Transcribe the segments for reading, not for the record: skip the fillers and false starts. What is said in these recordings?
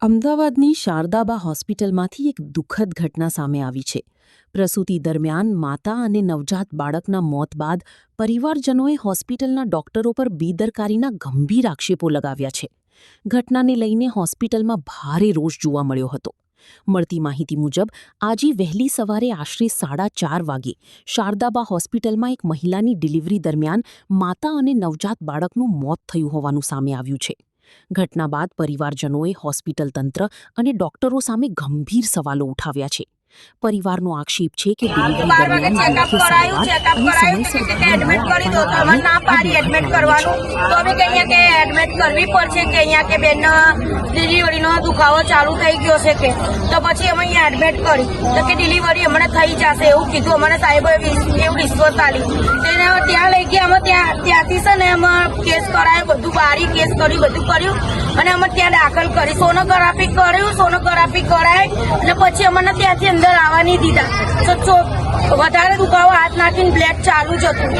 અમદાવાદની શારદાબા હોસ્પિટલમાંથી એક દુઃખદ ઘટના સામે આવી છે. પ્રસૂતિ દરમિયાન માતા અને નવજાત બાળકના મોત બાદ પરિવારજનોએ હોસ્પિટલના ડોક્ટરો પર બેદરકારીના ગંભીર આક્ષેપો લગાવ્યા છે. ઘટનાને લઈને હોસ્પિટલમાં ભારે રોષ જોવા મળ્યો હતો. મળતી માહિતી મુજબ આજે વહેલી સવારે આશરે 4:30 વાગે શારદાબા હોસ્પિટલમાં એક મહિલાની ડિલિવરી દરમિયાન માતા અને નવજાત બાળકનું મોત થયું હોવાનું સામે આવ્યું છે. ઘટના બાદ પરિવારજનોએ હોસ્પિટલ તંત્ર અને ડોક્ટરો સામે ગંભીર સવાલો ઉઠાવ્યા છે. પરિવારનો આક્ષેપ છે કે ડિલિવરી દરમિયાન યોગ્ય સારવાર અને સમયસર એડમિટ કરી દો તો અમે ના પાડી એડમિટ કરવાનું, તો અમે કે અહીંયા કે એડમિટ કરવી પડશે કે અહીંયા કે બેન ડિલિવરીનો દુખાવો ચાલુ થઈ ગયો છે કે તો પછી અમે અહીંયા એડમિટ કરી તો કે ડિલિવરી હમણાં થઈ જશે એવું કીધું. અમારે સાહેબોએ એવું રિશ્વત આલી તેને ત્યાં લઈ ગયા. અમે ત્યાંથી છે ને અમે કેસ કરાયો, બધું બારી કેસ કરી બધું કર્યું અને અમે ત્યાં દાખલ કરી સોનોગ્રાફી કર્યું. સોનોગ્રાફી કરાય અને પછી અમને ત્યાંથી અંદર આવવા નહીં દીધા. તો વધારે દુખાવો હાથ નાખીને બ્લડ ચાલુ જ હતું.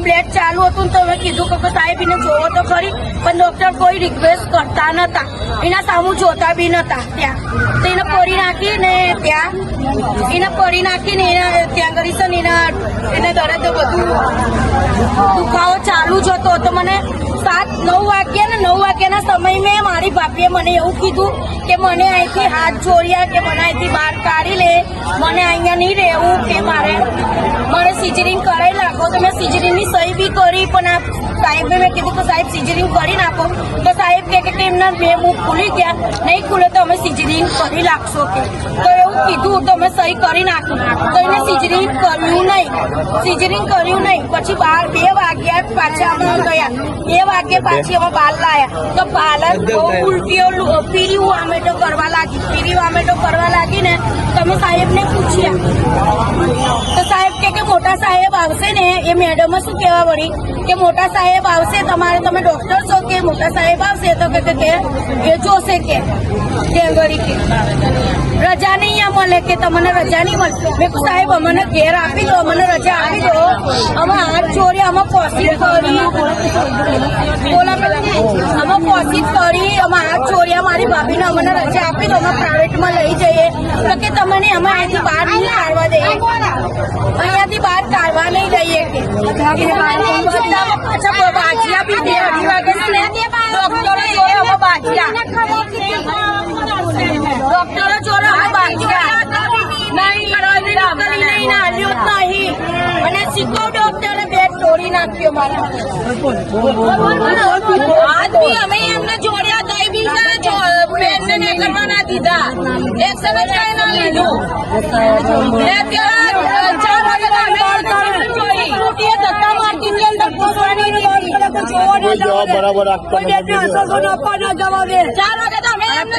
બ્લડ ચાલુ હતું તો મેં કીધું કે સાહેબ એને જોવો તો ખરી, પણ ડોક્ટર કોઈ રિક્વેસ્ટ કરતા નતા, એના સામું જોતા બી નતા. ત્યાં તો એને પડી નાખીને ત્યાં કરી છે ને એને દરદ બધું દુખાવો ચાલુ જ હતો. તો મને 9 વાગ્યાના સમય મેં મારી ભાભીએ મને એવું કીધું કે મને અહીંથી હાથ જોડ્યા કે મને અહીંથી બહાર કાઢી લે, મને અહીંયા નહીં રહેવું કે મને સિઝરિંગ કરાવી નાખો. તો મેં સિઝરિંગની સહી બી કરી, પણ આ સાહેબે મેં કીધું કે સાહેબ સિઝરિંગ કરી નાખો. તો સાહેબ કે એમના 2 મુખ ખુલી ગયા, નહીં ખુલે તો અમે સિઝરિંગ કરી નાખશો કે. તો એવું કીધું તો અમે સહી કરી નાખી. તો એને સિઝરિંગ કર્યું નહીં. પછી 2 વાગ્યા પાછા અમે ગયા. 2 વાગ્યે પાછી અમે બહાર લાયા તો પાલર ઉલટીઓ પીરી વામેટો કરવા લાગી ને તમે સાહેબને પૂછ્યા તો સાહેબ કે મોટા સાહેબ આવશે ને, એ મેડમ શું કહેવા વળી કે મોટા સાહેબ આવશે, તમે ડોક્ટર છો કે મોટા સાહેબ આવશે તો કે એ જોશે કે ગરી કે રજા નહીં મળે કે તમને રજા નહીં મળે. મેં કહ્યું સાહેબ અમને ઘેર આપી દો, અમને રજા આપી દો. અમે હાથ જોડ્યા, અમે કોશિશ કરી, અમે હાથ જોડ્યા મારી ભાભીને અમને રજા આપી દો, અમે પ્રાઇવેટમાં લઈ જઈએ. તો કે તમને અમે અહીંથી બહાર નહીં કાઢવા દઈએ, અહીંયાથી બહાર કાઢવા નહીં દઈએ કે પાછા બાજિયા બી 2-2:30 વાગે ડોક્ટરો જોડે અમે બાજિયા અને શીખો ડોક્ટરે બેડ તોડી નાખ્યો મારા. અમે એમને જોડ્યા તો બેડને નહીં કરવા ના દીધા, એક્શન જ કઈ ના લીધું. 4 વાગે ધક્કા મારતી બરાબર 4 વાગે તો અમે એમને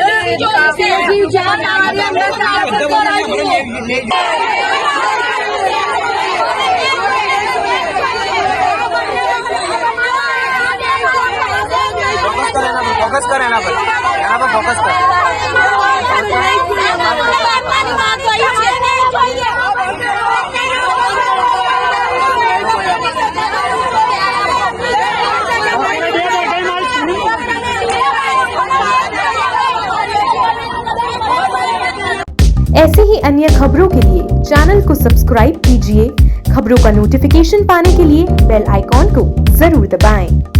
फोकस कर एना पर फोकस कर. ऐसे ही अन्य खबरों के लिए चैनल को सब्सक्राइब कीजिए. खबरों का नोटिफिकेशन पाने के लिए बेल आइकॉन को जरूर दबाएं.